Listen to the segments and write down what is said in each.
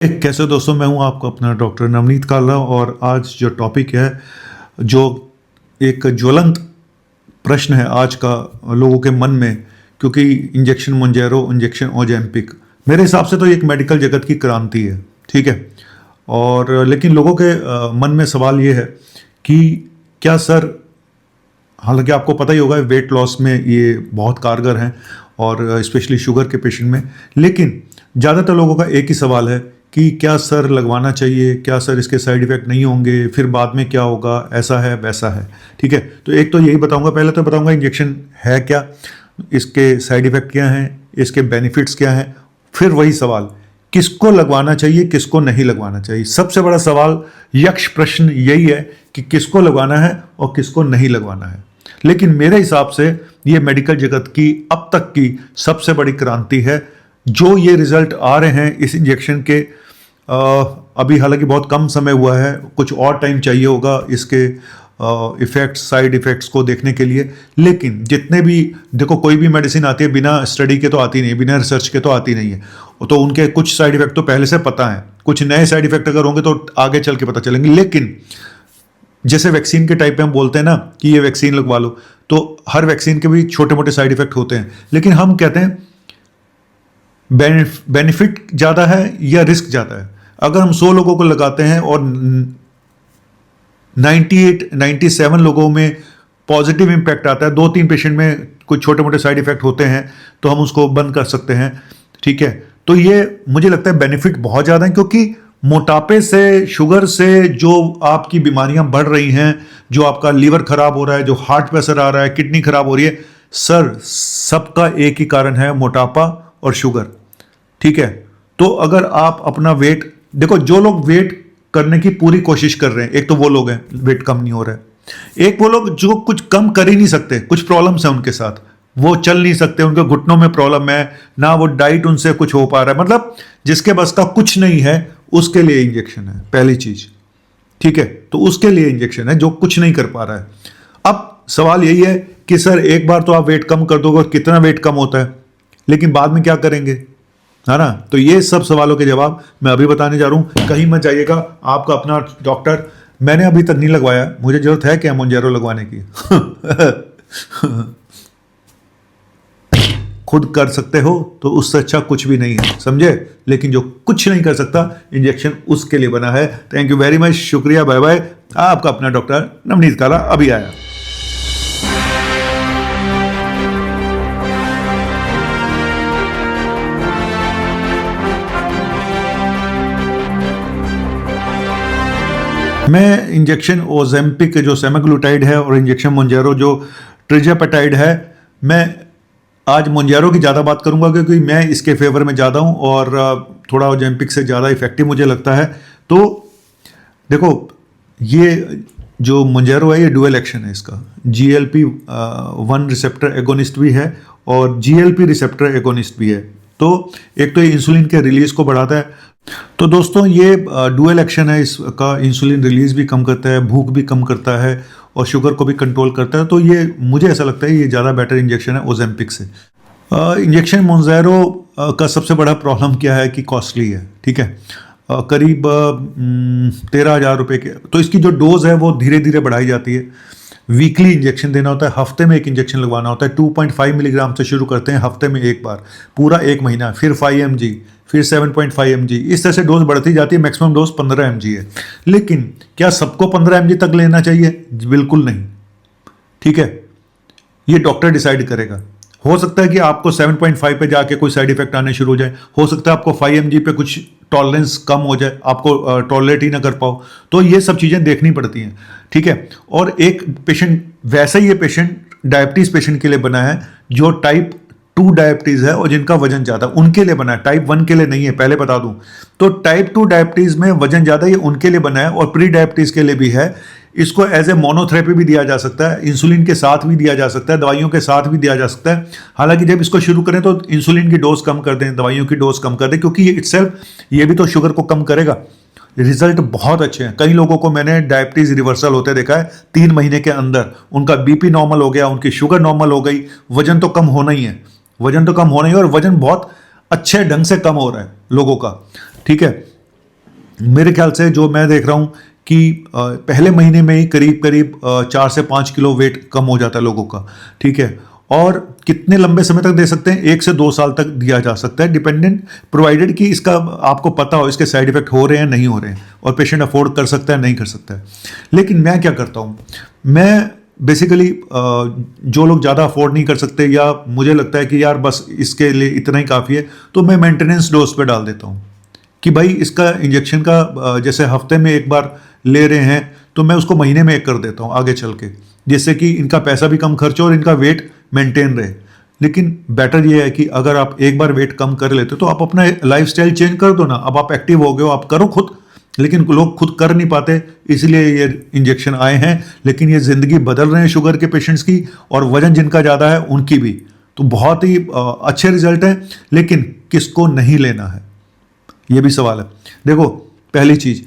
कैसे हो दोस्तों, मैं हूं आपका अपना डॉक्टर नवनीत काला। और आज जो टॉपिक है, जो एक ज्वलंत प्रश्न है आज का लोगों के मन में, क्योंकि इंजेक्शन मोंजेरो, इंजेक्शन ओजेम्पिक, मेरे हिसाब से तो एक मेडिकल जगत की क्रांति है, ठीक है। और लेकिन लोगों के मन में सवाल ये है कि क्या सर, हालांकि आपको पता ही होगा वेट लॉस में ये बहुत कारगर हैं और स्पेशली शुगर के पेशेंट में, लेकिन ज़्यादातर लोगों का एक ही सवाल है कि क्या सर लगवाना चाहिए, क्या सर इसके साइड इफ़ेक्ट नहीं होंगे, फिर बाद में क्या होगा, ऐसा है वैसा है, ठीक है। तो एक तो यही बताऊंगा, पहले तो बताऊंगा इंजेक्शन है क्या, इसके साइड इफ़ेक्ट क्या हैं, इसके बेनिफिट्स क्या हैं, फिर वही सवाल किसको लगवाना चाहिए, किसको नहीं लगवाना चाहिए। सबसे बड़ा सवाल, यक्ष प्रश्न यही है कि किसको लगवाना है और किसको नहीं लगवाना है। लेकिन मेरे हिसाब से ये मेडिकल जगत की अब तक की सबसे बड़ी क्रांति है। जो ये रिजल्ट आ रहे हैं इस इंजेक्शन के, अभी हालांकि बहुत कम समय हुआ है, कुछ और टाइम चाहिए होगा इसके इफ़ेक्ट्स, साइड इफ़ेक्ट्स को देखने के लिए। लेकिन जितने भी, देखो कोई भी मेडिसिन आती है बिना स्टडी के तो आती नहीं, बिना रिसर्च के तो आती नहीं है। तो उनके कुछ साइड इफ़ेक्ट तो पहले से पता है, कुछ नए साइड इफ़ेक्ट अगर होंगे तो आगे चल के पता चलेंगे। लेकिन जैसे वैक्सीन के टाइप में हम बोलते हैं ना कि ये वैक्सीन लगवा लो, तो हर वैक्सीन के भी छोटे मोटे साइड इफ़ेक्ट होते हैं, लेकिन हम कहते हैं बेनिफिट ज़्यादा है या रिस्क ज़्यादा है। अगर हम 100 लोगों को लगाते हैं और 97 लोगों में पॉजिटिव इम्पैक्ट आता है, 2-3 पेशेंट में कुछ छोटे मोटे साइड इफ़ेक्ट होते हैं, तो हम उसको बंद कर सकते हैं, ठीक है। तो ये मुझे लगता है बेनिफिट बहुत ज़्यादा है, क्योंकि मोटापे से, शुगर से जो आपकी बीमारियां बढ़ रही हैं, जो आपका लीवर खराब हो रहा है, जो हार्ट प्रेशर आ रहा है, किडनी खराब हो रही है, सर सबका एक ही कारण है, मोटापा और शुगर, ठीक है। तो अगर आप अपना वेट देखो, जो लोग वेट करने की पूरी कोशिश कर रहे हैं, एक तो वो लोग हैं वेट कम नहीं हो रहा है, एक वो लोग जो कुछ कम कर ही नहीं सकते, कुछ प्रॉब्लम्स हैं उनके साथ, वो चल नहीं सकते, उनके घुटनों में प्रॉब्लम है ना, वो डाइट उनसे कुछ हो पा रहा है, मतलब जिसके बस का कुछ नहीं है, उसके लिए इंजेक्शन है पहली चीज, ठीक है। तो उसके लिए इंजेक्शन है जो कुछ नहीं कर पा रहा है। अब सवाल यही है कि सर एक बार तो आप वेट कम कर दोगे, कितना वेट कम होता है, लेकिन बाद में क्या करेंगे, है ना। तो ये सब सवालों के जवाब मैं अभी बताने जा रहा हूं। कहीं मत जाइएगा, आपका अपना डॉक्टर। मैंने अभी तक नहीं लगवाया, मुझे जरूरत है क्या मोंजेरो लगवाने की खुद कर सकते हो तो उससे अच्छा कुछ भी नहीं है, समझे। लेकिन जो कुछ नहीं कर सकता, इंजेक्शन उसके लिए बना है। थैंक यू वेरी मच, शुक्रिया, बाय बाय। आपका अपना डॉक्टर नवनीत काला अभी आया। मैं इंजेक्शन ओजेम्पिक जो सेमाग्लूटाइड है और इंजेक्शन मोंजेरो जो ट्रिजापेटाइड है, मैं आज मोंजेरो की ज़्यादा बात करूंगा, क्योंकि मैं इसके फेवर में ज़्यादा हूं और थोड़ा ओजेम्पिक से ज़्यादा इफेक्टिव मुझे लगता है। तो देखो, ये जो मोंजेरो है ये डुअल एक्शन है इसका, GLP-1 रिसेप्टर एगोनिस्ट भी है और GLP रिसेप्टर एगोनिस्ट भी है। तो एक तो ये इंसुलिन के रिलीज को बढ़ाता है। तो दोस्तों ये डुअल एक्शन है इसका, इंसुलिन रिलीज भी कम करता है, भूख भी कम करता है और शुगर को भी कंट्रोल करता है। तो ये मुझे ऐसा लगता है ये ज़्यादा बेटर इंजेक्शन है ओजेम्पिक से। इंजेक्शन मोंजेरो का सबसे बड़ा प्रॉब्लम क्या है कि कॉस्टली है, ठीक है। करीब 13,000 रुपये के। तो इसकी जो डोज है वो धीरे धीरे बढ़ाई जाती है। वीकली इंजेक्शन देना होता है, हफ्ते में एक इंजेक्शन लगवाना होता है। 2.5 मिलीग्राम से शुरू करते हैं हफ्ते में एक बार, पूरा 1 महीना, फिर 5 mg, फिर 7.5 mg, इस तरह से डोज बढ़ती जाती है। मैक्सिमम डोज 15 mg है। लेकिन क्या सबको 15 mg तक लेना चाहिए? बिल्कुल नहीं, ठीक है। ये डॉक्टर डिसाइड करेगा। हो सकता है कि आपको 7.5 पे जाके कोई साइड इफेक्ट आने शुरू हो जाए, हो सकता है आपको 5 mg पे कुछ टॉलरेंस कम हो जाए, आपको टॉलरेट ही ना कर पाओ। तो ये सब चीज़ें देखनी पड़ती हैं, ठीक है। और एक पेशेंट, वैसे ही ये पेशेंट डायबिटीज़ पेशेंट के लिए बना है जो टाइप 2 डायबिटीज़ है और जिनका वजन ज़्यादा, उनके लिए बना है, टाइप 1 के लिए नहीं है, पहले बता दूं। तो टाइप 2 डायबिटीज़ में वजन ज़्यादा, ये उनके लिए बना है और प्री डायबिटीज़ के लिए भी है। इसको एज ए मोनोथेरेपी भी दिया जा सकता है, इंसुलिन के साथ भी दिया जा सकता है, दवाइयों के साथ भी दिया जा सकता है। हालांकि जब इसको शुरू करें तो इंसुलिन की डोज कम कर दें, दवाइयों की डोज कम कर दें, क्योंकि ये इटसेल्फ ये भी तो शुगर को कम करेगा। रिजल्ट बहुत अच्छे हैं। कई लोगों को मैंने डायबिटीज रिवर्सल होते देखा है 3 महीने के अंदर। उनका बीपी नॉर्मल हो गया, उनकी शुगर नॉर्मल हो गई, वजन तो कम होना ही है, वजन तो कम होना ही है और वजन बहुत अच्छे ढंग से कम हो रहा है लोगों का, ठीक है। मेरे ख्याल से जो मैं देख रहा हूँ कि पहले महीने में ही करीब करीब 4 से 5 किलो वेट कम हो जाता है लोगों का, ठीक है। और कितने लंबे समय तक दे सकते हैं, 1 से 2 साल तक दिया जा सकता है, डिपेंडेंट, प्रोवाइडेड कि इसका आपको पता हो इसके साइड इफेक्ट हो रहे हैं नहीं हो रहे हैं, और पेशेंट अफोर्ड कर सकता है नहीं कर सकता है। लेकिन मैं क्या करता हूँ, मैं बेसिकली जो लोग ज़्यादा अफोर्ड नहीं कर सकते या मुझे लगता है कि यार बस इसके लिए इतना ही काफ़ी है, तो मैं मेंटेनेंस डोज पे डाल देता हूँ कि भाई इसका इंजेक्शन का जैसे हफ्ते में एक बार ले रहे हैं तो मैं उसको महीने में एक कर देता हूँ आगे चल के, जिससे कि इनका पैसा भी कम खर्च हो और इनका वेट मेंटेन रहे। लेकिन बेटर ये है कि अगर आप एक बार वेट कम कर लेते हो तो आप अपना लाइफस्टाइल चेंज कर दो ना। अब आप एक्टिव हो गए हो, आप करो खुद, लेकिन लोग खुद कर नहीं पाते, इसलिए ये इंजेक्शन आए हैं। लेकिन ये ज़िंदगी बदल रहे हैं शुगर के पेशेंट्स की, और वजन जिनका ज़्यादा है उनकी भी। तो बहुत ही अच्छे रिजल्ट हैं, लेकिन किसको नहीं लेना है ये भी सवाल है। देखो, पहली चीज़,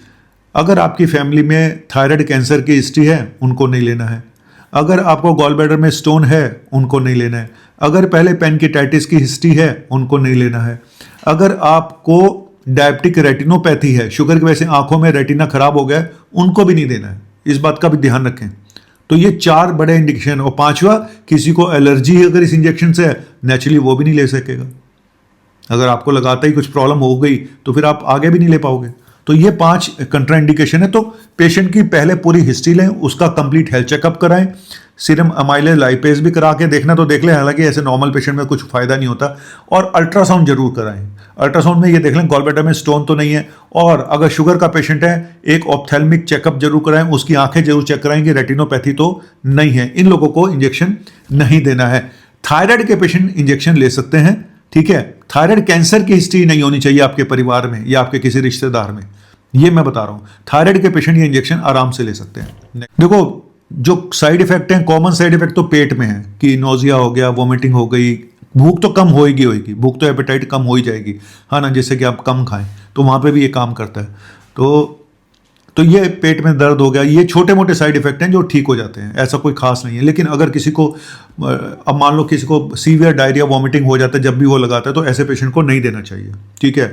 अगर आपकी फैमिली में थायराइड कैंसर की हिस्ट्री है उनको नहीं लेना है। अगर आपको गॉल ब्लैडर में स्टोन है उनको नहीं लेना है। अगर पहले पैनकिटाइटिस की हिस्ट्री है उनको नहीं लेना है। अगर आपको डायबिटिक रेटिनोपैथी है, शुगर की वजह से आंखों में रेटिना खराब हो गया है, उनको भी नहीं देना है। इस बात का भी ध्यान रखें। तो ये 4 बड़े इंडिकेशन। और 5वां, किसी को एलर्जी है अगर इस इंजेक्शन से, नेचुरली वो भी नहीं ले सकेगा। अगर आपको लगाता ही कुछ प्रॉब्लम हो गई तो फिर आप आगे भी नहीं ले पाओगे। तो ये 5 कंट्राइंडिकेशन है। तो पेशेंट की पहले पूरी हिस्ट्री लें, उसका कंप्लीट हेल्थ चेकअप कराएं, सीरम अमाइलेज लाइपेज भी करा के देखना तो देख लें, हालांकि ऐसे नॉर्मल पेशेंट में कुछ फायदा नहीं होता। और अल्ट्रासाउंड जरूर कराएं। अल्ट्रासाउंड में ये देख लें गॉल ब्लैडर में स्टोन तो नहीं है। और अगर शुगर का पेशेंट है, एक ऑप्थेल्मिक चेकअप जरूर कराएं, उसकी आंखें जरूर चेक कराएं कि रेटिनोपैथी तो नहीं है। इन लोगों को इंजेक्शन नहीं देना है। थायराइड के पेशेंट इंजेक्शन ले सकते हैं, ठीक है। थायराइड कैंसर की हिस्ट्री नहीं होनी चाहिए आपके परिवार में या आपके किसी रिश्तेदार में, ये मैं बता रहा हूं। थायराइड के पेशेंट ये इंजेक्शन आराम से ले सकते हैं। देखो, जो साइड इफेक्ट हैं, कॉमन साइड इफेक्ट तो पेट में है कि नोजिया हो गया, वोमिटिंग हो गई, भूख तो कम होएगी होएगी, भूख तो एपेटाइट कम हो ही जाएगी, हाँ ना, जैसे कि आप कम खाएं तो वहां पे भी ये काम करता है। तो ये पेट में दर्द हो गया, ये छोटे मोटे साइड इफेक्ट हैं जो ठीक हो जाते हैं, ऐसा कोई खास नहीं है। लेकिन अगर किसी को, अब मान लो किसी को सीवियर डायरिया वॉमिटिंग हो जाता है जब भी वो लगाता है, तो ऐसे पेशेंट को नहीं देना चाहिए, ठीक है।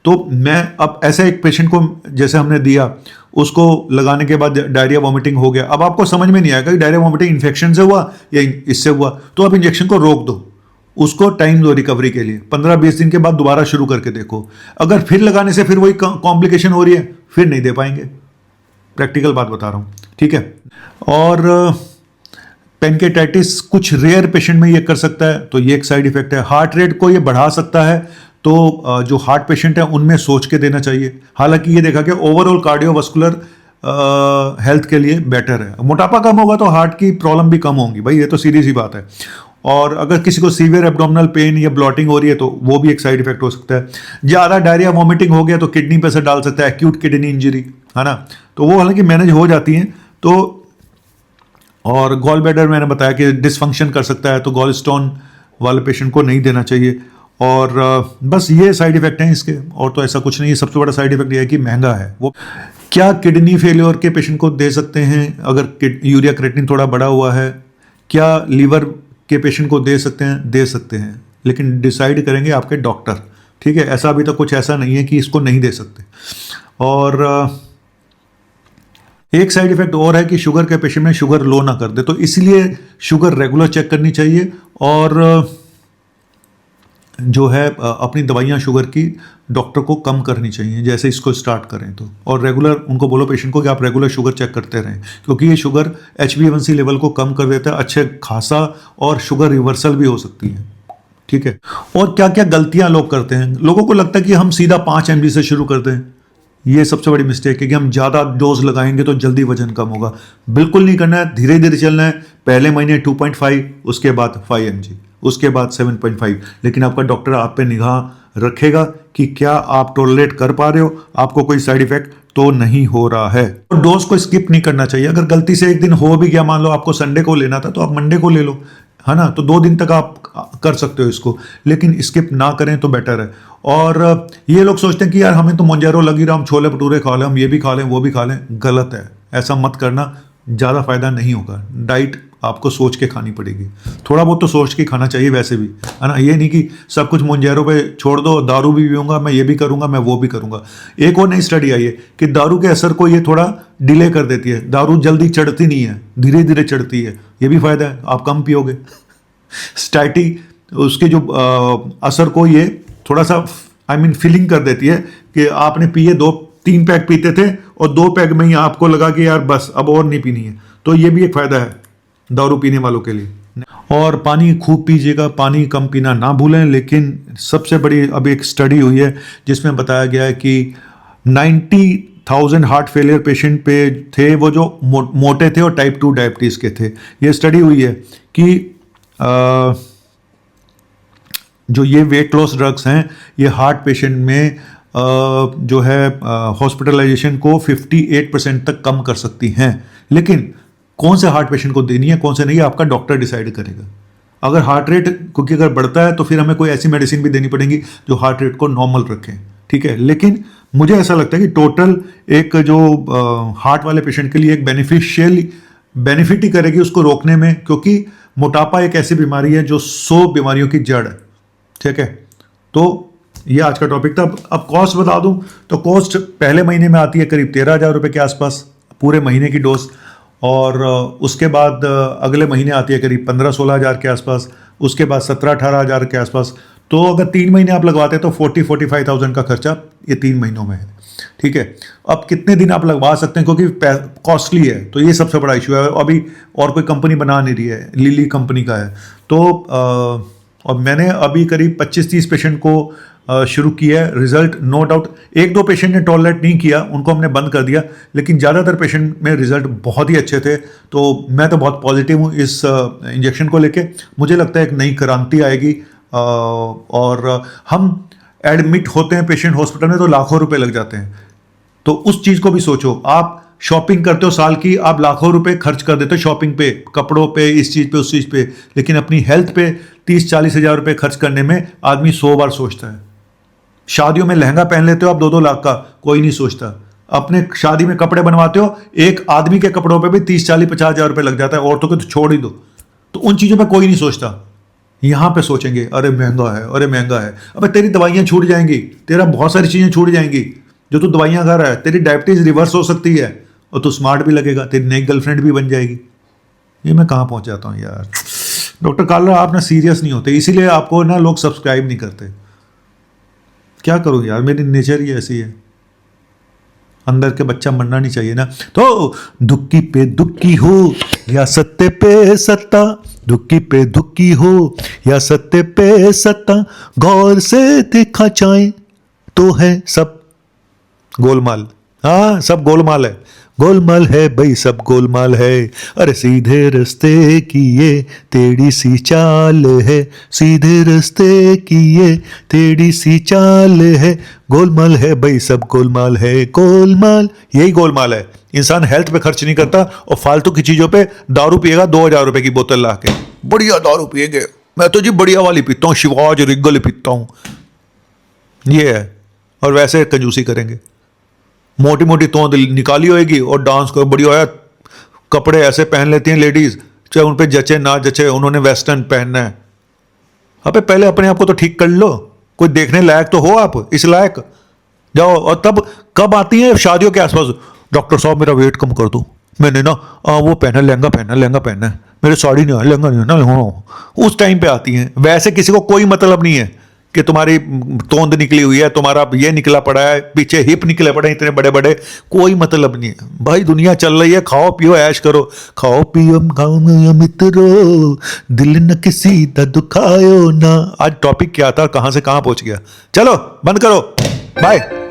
तो मैं अब ऐसे एक पेशेंट को जैसे हमने दिया, उसको लगाने के बाद डायरिया वॉमिटिंग हो गया। अब आपको समझ में नहीं आएगा कि डायरिया वॉमिटिंग इन्फेक्शन से हुआ या इससे हुआ, तो आप इंजेक्शन को रोक दो, उसको टाइम दो रिकवरी के लिए। 15-20 दिन के बाद दोबारा शुरू करके देखो। अगर फिर लगाने से फिर वही कॉम्प्लिकेशन हो रही है, फिर नहीं दे पाएंगे। प्रैक्टिकल बात बता रहा हूं, ठीक है। और पेनकेटाइटिस कुछ रेयर पेशेंट में ये कर सकता है, तो ये एक साइड इफेक्ट है। हार्ट रेट को ये बढ़ा सकता है, तो जो हार्ट पेशेंट है उनमें सोच के देना चाहिए। हालांकि ये देखा कि ओवरऑल कार्डियोवास्कुलर हेल्थ के लिए बेटर है। मोटापा कम होगा तो हार्ट की प्रॉब्लम भी कम होंगी, भाई ये तो सीधी सी बात है। और अगर किसी को सीवियर एब्डोमिनल पेन या ब्लॉटिंग हो रही है तो वो भी एक साइड इफेक्ट हो सकता है। ज़्यादा डायरिया वॉमिटिंग हो गया तो किडनी पे असर डाल सकता है, एक्यूट किडनी इंजरी, है ना। तो वो हालांकि मैनेज हो जाती हैं। तो और गॉल ब्लैडर मैंने बताया कि डिसफंक्शन कर सकता है, तो गॉल स्टोन वाले पेशेंट को नहीं देना चाहिए। और बस ये साइड इफेक्ट हैं इसके, और तो ऐसा कुछ नहीं है। सबसे बड़ा साइड इफेक्ट ये है कि महंगा है। वो क्या किडनी फेलियर के पेशेंट को दे सकते हैं अगर यूरिया क्रिएटिनिन थोड़ा बढ़ा हुआ है? क्या लीवर के पेशेंट को दे सकते हैं? दे सकते हैं, लेकिन डिसाइड करेंगे आपके डॉक्टर, ठीक है। ऐसा अभी तक कुछ ऐसा नहीं है कि इसको नहीं दे सकते। और एक साइड इफेक्ट और है कि शुगर के पेशेंट में शुगर लो ना कर दे, तो इसलिए शुगर रेगुलर चेक करनी चाहिए। और जो है अपनी दवाइयाँ शुगर की डॉक्टर को कम करनी चाहिए जैसे इसको स्टार्ट करें तो। और रेगुलर उनको बोलो पेशेंट को कि आप रेगुलर शुगर चेक करते रहें, क्योंकि ये शुगर HbA1c लेवल को कम कर देता है अच्छे खासा, और शुगर रिवर्सल भी हो सकती है, ठीक है। और क्या क्या गलतियां लोग करते हैं, लोगों को लगता है कि हम सीधा 5 mg से शुरू करते हैं। ये सबसे बड़ी मिस्टेक है कि हम ज़्यादा डोज लगाएंगे तो जल्दी वजन कम होगा। बिल्कुल नहीं करना है, धीरे धीरे चलना है। पहले महीने 2.5, उसके बाद 5 mg, उसके बाद 7.5। लेकिन आपका डॉक्टर आप पे निगाह रखेगा कि क्या आप टॉलरेट कर पा रहे हो, आपको कोई साइड इफेक्ट तो नहीं हो रहा है। और डोज को स्किप नहीं करना चाहिए। अगर गलती से एक दिन हो भी गया, मान लो आपको संडे को लेना था तो आप मंडे को ले लो, है ना। तो 2 दिन तक आप कर सकते हो इसको, लेकिन स्किप ना करें तो बेटर है। और ये लोग सोचते हैं कि यार हमें तो मोंजारो लगी रहा, हम छोले भटूरे खा लें, हम ये भी खा लें वो भी खा लें। गलत है, ऐसा मत करना। ज़्यादा फायदा नहीं होगा। डाइट आपको सोच के खानी पड़ेगी, थोड़ा बहुत तो सोच के खाना चाहिए वैसे भी, है ना। ये नहीं कि सब कुछ मोंजेरो पे छोड़ दो, दारू भी पीऊंगा, मैं ये भी करूंगा, मैं वो भी करूंगा। एक और नई स्टडी आई है कि दारू के असर को ये थोड़ा डिले कर देती है, दारू जल्दी चढ़ती नहीं है, धीरे धीरे चढ़ती है, ये भी फायदा है, आप कम पियोगे। स्टैटी उसके जो असर को ये थोड़ा सा फीलिंग कर देती है कि आपने पिए 2-3 पैक पीते थे और 2 पैक में ही आपको लगा कि यार बस अब और नहीं पीनी है, तो ये भी एक फायदा है दारू पीने वालों के लिए। और पानी खूब पीजिएगा, पानी कम पीना ना भूलें। लेकिन सबसे बड़ी अब एक स्टडी हुई है जिसमें बताया गया है कि 90,000 हार्ट फेलियर पेशेंट पे थे वो जो मोटे थे और टाइप 2 डायबिटीज़ के थे। ये स्टडी हुई है कि जो ये वेट लॉस ड्रग्स हैं ये हार्ट पेशेंट में जो है हॉस्पिटलाइजेशन को 58% तक कम कर सकती हैं। लेकिन कौन से हार्ट पेशेंट को देनी है, कौन से नहीं, आपका डॉक्टर डिसाइड करेगा। अगर हार्ट रेट क्योंकि अगर बढ़ता है तो फिर हमें कोई ऐसी मेडिसिन भी देनी पड़ेगी जो हार्ट रेट को नॉर्मल रखें, ठीक है। लेकिन मुझे ऐसा लगता है कि टोटल एक जो हार्ट वाले पेशेंट के लिए एक बेनिफिट ही करेगी उसको रोकने में, क्योंकि मोटापा एक ऐसी बीमारी है जो 100 बीमारियों की जड़ है, ठीक है। तो ये आज का टॉपिक था। अब कॉस्ट बता दूं तो कॉस्ट पहले महीने में आती है करीब 13,000 रुपये के आसपास पूरे महीने की डोज, और उसके बाद अगले महीने आती है करीब 15-16 हज़ार के आसपास, उसके बाद 17-18 हज़ार के आसपास। तो अगर 3 महीने आप लगवाते हैं तो 40-45,000 का खर्चा ये 3 महीनों में है, ठीक है। अब कितने दिन आप लगवा सकते हैं क्योंकि कॉस्टली है, तो ये सबसे बड़ा इशू है। अभी और कोई कंपनी बना नहीं रही है, लिली कंपनी का है। तो और मैंने अभी करीब 25-30 पेशेंट को शुरू किया है। रिजल्ट नो डाउट 1-2 पेशेंट ने टॉलरेट नहीं किया, उनको हमने बंद कर दिया, लेकिन ज़्यादातर पेशेंट में रिजल्ट बहुत ही अच्छे थे। तो मैं तो बहुत पॉजिटिव हूँ इस इंजेक्शन को लेके। मुझे लगता है एक नई क्रांति आएगी, और हम एडमिट होते हैं पेशेंट हॉस्पिटल में तो लाखों रुपए लग जाते हैं। तो उस चीज़ को भी सोचो, आप शॉपिंग करते हो साल की, आप लाखों रुपए खर्च कर देते हो शॉपिंग पे, कपड़ों पे, इस चीज़ पे, उस चीज़ पे, लेकिन अपनी हेल्थ पे 30-40 हज़ार रुपये खर्च करने में आदमी 100 बार सोचता है। शादियों में लहंगा पहन लेते हो आप 2-2 लाख का, कोई नहीं सोचता। अपने शादी में कपड़े बनवाते हो, एक आदमी के कपड़ों पे भी 30-40-50 हज़ार रुपये लग जाता है, औरतों के तो छोड़ ही दो। तो उन चीज़ों पे कोई नहीं सोचता। यहाँ पे सोचेंगे अरे महंगा है, अरे महंगा है। अबे तेरी दवाइयाँ छूट जाएंगी, तेरा बहुत सारी चीज़ें छूट जाएंगी जो तू दवाइयाँ खा रहा है। तेरी डायबिटीज़ रिवर्स हो सकती है और तू स्मार्ट भी लगेगा, तेरी नई गर्लफ्रेंड भी बन जाएगी। ये मैं कहाँ पहुँच जाता हूँ यार। डॉक्टर कालरा आप ना सीरियस नहीं होते, इसीलिए आपको ना लोग सब्सक्राइब नहीं करते। क्या करूँ यार, मेरी नेचर ही ऐसी है, अंदर के बच्चा मरना नहीं चाहिए ना। तो दुक्की पे दुक्की हो या सत्ते पे सत्ता, दुक्की पे दुक्की हो या सत्ते पे सत्ता, गौर से देखा जाए तो है सब गोलमाल। हाँ, सब गोलमाल है, गोलमाल है भाई, सब गोलमाल है। अरे सीधे रास्ते की ये टेढ़ी सी चाल है, सीधे रास्ते की ये टेढ़ी सी चाल है, गोलमाल है भाई, सब गोलमाल है। गोलमाल, यही गोलमाल है। इंसान हेल्थ पे खर्च नहीं करता और फालतू की चीज़ों पे दारू पिएगा 2,000 रुपये की बोतल ला के, बढ़िया दारू पिएंगे, मैं तो जी बढ़िया वाली पीता हूँ, शिवाज रिगल पीता हूँ, ये है। और वैसे कंजूसी करेंगे, मोटी मोटी तोंद निकाली होएगी और डांस करो बढ़िया है। कपड़े ऐसे पहन लेती हैं लेडीज, चाहे उन पे जचे ना जचे, उन्होंने वेस्टर्न पहनना है। अबे पहले अपने आप को तो ठीक कर लो, कोई देखने लायक तो हो आप, इस लायक जाओ। और तब कब आती हैं शादियों के आसपास, डॉक्टर साहब मेरा वेट कम कर दो, मैंने ना वो पहना, लहंगा पहनना है, मेरे साड़ी नहीं है, लहंगा नहीं है ना, उस टाइम पे आती हैं। वैसे किसी को कोई मतलब नहीं है कि तुम्हारी तोंद निकली हुई है, तुम्हारा ये निकला पड़ा है, पीछे हिप निकले पड़े इतने बड़े बड़े, कोई मतलब नहीं है भाई। दुनिया चल रही है, खाओ पियो ऐश करो, खाओ पियो खाओ मित्रों, दिल न किसी दा दुखायो ना। आज टॉपिक क्या था, कहां से कहां पहुंच गया, चलो बंद करो, बाय।